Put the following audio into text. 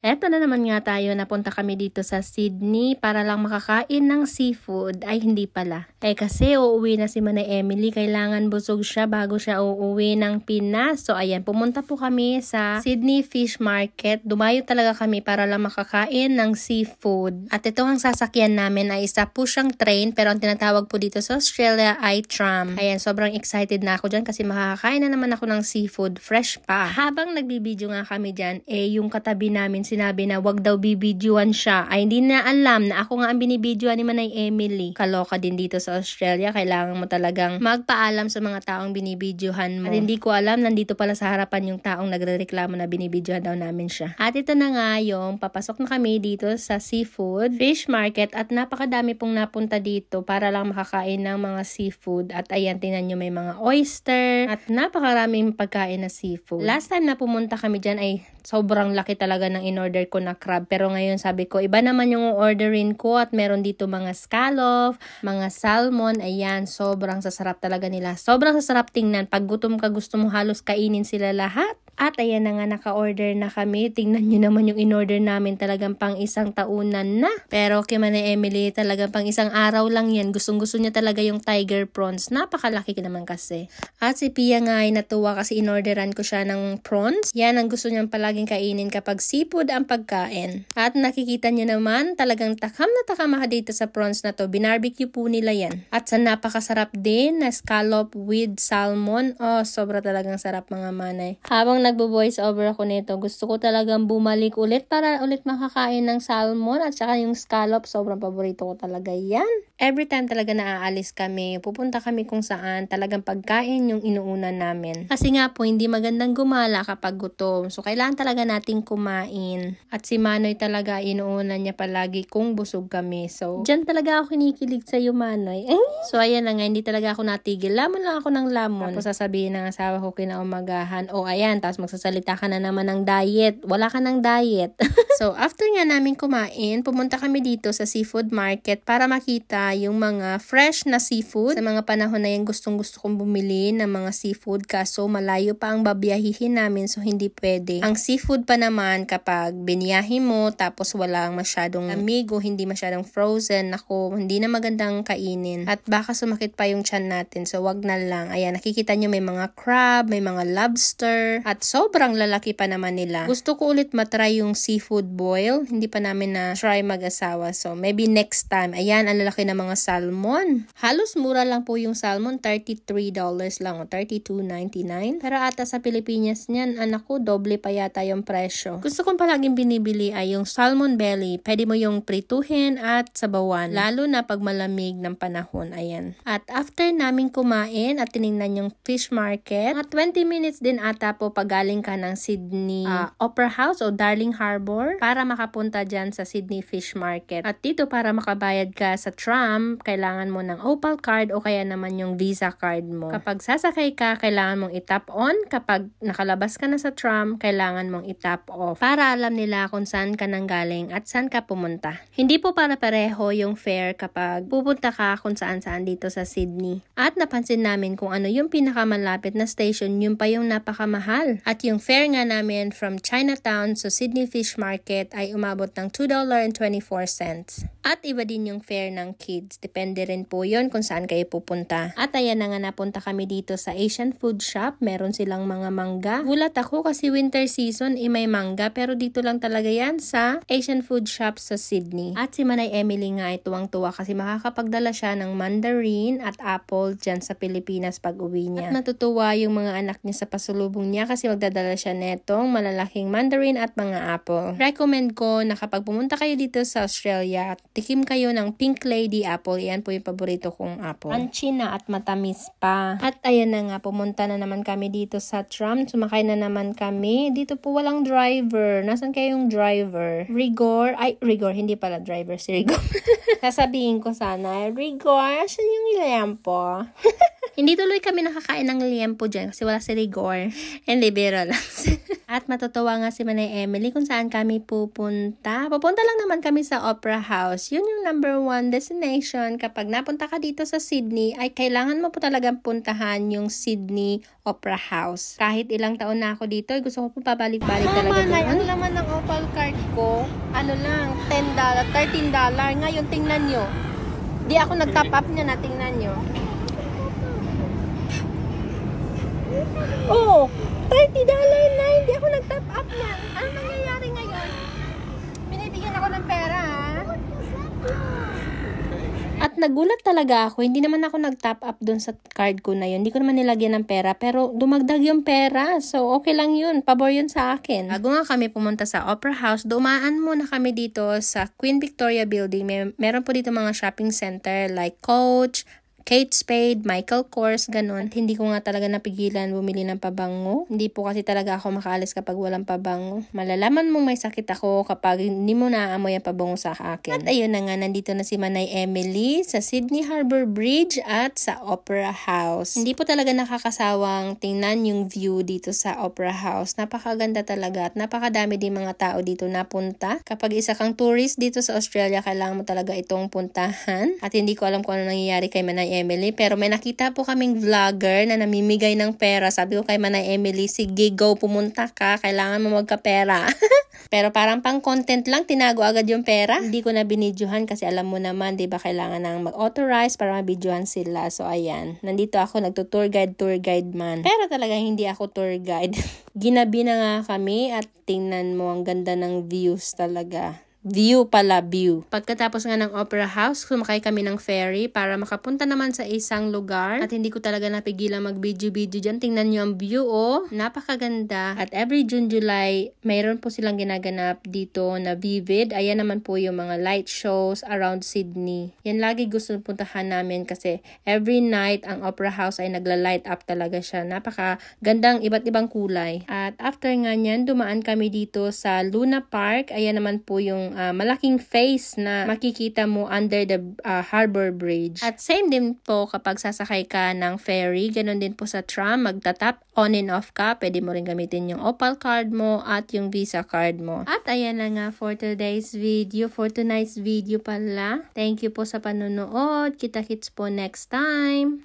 Eto na naman nga tayo, napunta kami dito sa Sydney para lang makakain ng seafood. Ay, hindi pala. Kasi uuwi na si Manay Emily, kailangan busog siya bago siya uuwi ng Pinas. So ayan, pumunta po kami sa Sydney Fish Market. Dumayo talaga kami para lang makakain ng seafood. At ito ang sasakyan namin ay isa po siyang train, pero ang tinatawag po dito sa Australia ay tram. Ayan, sobrang excited na ako dyan kasi makakain na naman ako ng seafood, fresh pa. Habang nagbibideo nga kami dyan, yung katabi namin sinabi na wag daw bibidyoan siya. Ay hindi na alam na ako nga ang binibidyoan ni Manay Emily. Kaloka din dito sa Australia. Kailangan mo talagang magpaalam sa mga taong binibidyohan mo. At hindi ko alam, nandito pala sa harapan yung taong nagrereklamo na binibidyohan daw namin siya. At ito na nga yung papasok na kami dito sa seafood fish market at napakadami pong napunta dito para lang makakain ng mga seafood. At ayan, tingnan nyo, may mga oyster at napakaraming pagkain na seafood. Last time na pumunta kami dyan ay sobrang laki talaga ng in-order ko na crab. Pero ngayon sabi ko, iba naman yung orderin ko at meron dito mga scallop, mga salmon. Ayan, sobrang sasarap talaga nila. Sobrang sasarap tingnan. Pag gutom ka, gusto mo halos kainin sila lahat. At ayan na nga, naka-order na kami. Tingnan nyo naman yung in-order namin, talagang pang isang taunan na. Pero kay Manay Emily, talagang pang isang araw lang yan. Gustong-gusto niya talaga yung tiger prawns. Napakalaki naman kasi. At si Pia nga ay natuwa kasi in-orderan ko siya ng prawns. Yan ang gusto niyang palaging kainin kapag seafood ang pagkain. At nakikita niyo naman, talagang takam na takam ako dito sa prawns na to. Binarbecue po nila yan. At sa napakasarap din na scallop with salmon. Oh, sobra talagang sarap mga manay. Habang nagbo-voice over ako nito, gusto ko talagang bumalik ulit para ulit makakain ng salmon at saka yung scallop. Sobrang paborito ko talaga yan. Every time talaga naaalis kami, pupunta kami kung saan talagang pagkain yung inuunan namin. Kasi nga po, hindi magandang gumala kapag gutom. So, kailangan talaga nating kumain. At si Manoy talaga, inuunan niya palagi kung busog kami. So, dyan talaga ako kinikilig sa'yo, Manoy. So, ayan na nga, hindi talaga ako natigil. Lamon lang ako ng lamon. Tapos sasabihin ng asawa ko kinaumagahan, ayan, tapos magsasalita ka na naman ng diet. Wala ka ng diet. So, after nga namin kumain, pumunta kami dito sa seafood market para makita yung mga fresh na seafood. Sa mga panahon na yan, gustong-gusto kong bumili ng mga seafood kaso malayo pa ang babiyahihin namin so hindi pwede. Ang seafood pa naman kapag biniyahin mo tapos walang masyadong lamig o hindi masyadong frozen, ako, hindi na magandang kainin. At baka sumakit pa yung tiyan natin so wag na lang. Ayan, nakikita nyo may mga crab, may mga lobster at sobrang lalaki pa naman nila. Gusto ko ulit matry yung seafood boil. Hindi pa namin na try mag-asawa so maybe next time. Ayan, ang lalaki na mga salmon. Halos mura lang po yung salmon, $33 lang o $32.99. Pero ata sa Pilipinas niyan, anak ko, doble pa yata yung presyo. Gusto kong palaging binibili ay yung salmon belly. Pwede mo yung prituhin at sabawan. Lalo na pag malamig ng panahon. Ayan. At after namin kumain at tinignan yung fish market, at 20 minutes din ata po pagaling ka ng Sydney Opera House o Darling Harbour para makapunta dyan sa Sydney Fish Market. At dito para makabayad ka sa tram, kailangan mo ng Opal card o kaya naman yung Visa card mo. Kapag sasakay ka, kailangan mong i-tap on. Kapag nakalabas ka na sa tram, kailangan mong i-tap off. Para alam nila kung saan ka nanggaling at saan ka pumunta. Hindi po para pareho yung fare kapag pupunta ka kung saan-saan dito sa Sydney. At napansin namin kung ano yung pinakamalapit na station, yun pa yung napakamahal. At yung fare nga namin from Chinatown sa Sydney Fish Market ay umabot ng $2.24. At iba din yung fare ng kids. Depende rin po yun kung saan kayo pupunta. At ayan na nga, napunta kami dito sa Asian food shop. Meron silang mga mangga. Gulat ako kasi winter season may mangga. Pero dito lang talaga yan sa Asian food shop sa Sydney. At si Manay Emily nga ay tuwang-tuwa kasi makakapagdala siya ng mandarin at apple dyan sa Pilipinas pag uwi niya. At natutuwa yung mga anak niya sa pasulubong niya kasi magdadala siya netong malalaking mandarin at mga apple. Recommend ko na kapag pumunta kayo dito sa Australia, tikim kayo ng Pink Lady apple. Yan po yung paborito kong apple. Crunchy na at matamis pa. At ayan na nga, pumunta na naman kami dito sa tram. Sumakay na naman kami. Dito po walang driver. Nasaan kayong driver? Rigor. Hindi pala driver si Rigor. Sasabihin ko sana, Rigor, asan yung ilayang po? Hindi tuloy kami nakakain ng liempo dyan kasi wala si Rigor. Hindi, biro lang. At matutuwa nga si Manay Emily kung saan kami pupunta. Pupunta lang naman kami sa Opera House. Yun yung number 1 destination. Kapag napunta ka dito sa Sydney, ay kailangan mo po talagang puntahan yung Sydney Opera House. Kahit ilang taon na ako dito, gusto ko po pabalik-balik talaga doon. Ano naman ng Opal card ko? Ano lang, $10, $13. Ngayon, tingnan nyo. Di ako nag-top up niya na, tingnan nyo. Oh, $30 na, hindi ako nag-top up na. Ano nangyayari ngayon? Binibigyan ako ng pera, ha? At nagulat talaga ako, hindi naman ako nag-top up dun sa card ko na yun. Hindi ko naman nilagyan ng pera, pero dumagdag yung pera. So, okay lang yun. Pabor yun sa akin. Bago nga kami pumunta sa Opera House, dumaan muna kami dito sa Queen Victoria Building. Meron po dito mga shopping center like Coach, Kate Spade, Michael Kors, ganun. At hindi ko nga talaga napigilan bumili ng pabango. Hindi po kasi talaga ako makaalis kapag walang pabango. Malalaman mong may sakit ako kapag hindi mo naaamoy ang pabango sa akin. At ayun na nga, nandito na si Manay Emily sa Sydney Harbour Bridge at sa Opera House. Hindi po talaga nakakasawang tingnan yung view dito sa Opera House. Napakaganda talaga at napakadami din mga tao dito napunta. Kapag isa kang tourist dito sa Australia, kailangan mo talaga itong puntahan. At hindi ko alam kung ano nangyayari kay Manay Emily, pero may nakita po kaming vlogger na namimigay ng pera. Sabi ko kay Manay Emily, sige go, pumunta ka, kailangan mo magkapera. Pero parang pang content lang, tinago agad yung pera. Hindi ko na binidyohan kasi alam mo naman, di ba, kailangan nang mag-authorize para mabidyohan sila. So ayan, nandito ako, nagto-tour guide man. Pero talagang hindi ako tour guide. Ginabi na nga kami at tingnan mo, ang ganda ng views talaga. View. Pagkatapos nga ng Opera House, sumakay kami ng ferry para makapunta naman sa isang lugar. At hindi ko talaga napigilan mag-video dyan. Tingnan nyo ang view, oh. Napakaganda. At every June, July, mayroon po silang ginaganap dito na Vivid. Ayan naman po yung mga light shows around Sydney. Yan lagi gusto puntahan namin kasi every night ang Opera House ay nagla-light up talaga siya. Napakagandang iba't ibang kulay. At after nga nyan, dumaan kami dito sa Luna Park. Ayan naman po yung malaking face na makikita mo under the Harbour Bridge. At same din po kapag sasakay ka ng ferry, ganun din po sa tram, magtatap on and off ka, pwede mo rin gamitin yung Opal card mo at yung Visa card mo. At ayan na nga for tonight's video pala. Thank you po sa panonood. Kita-kits po next time.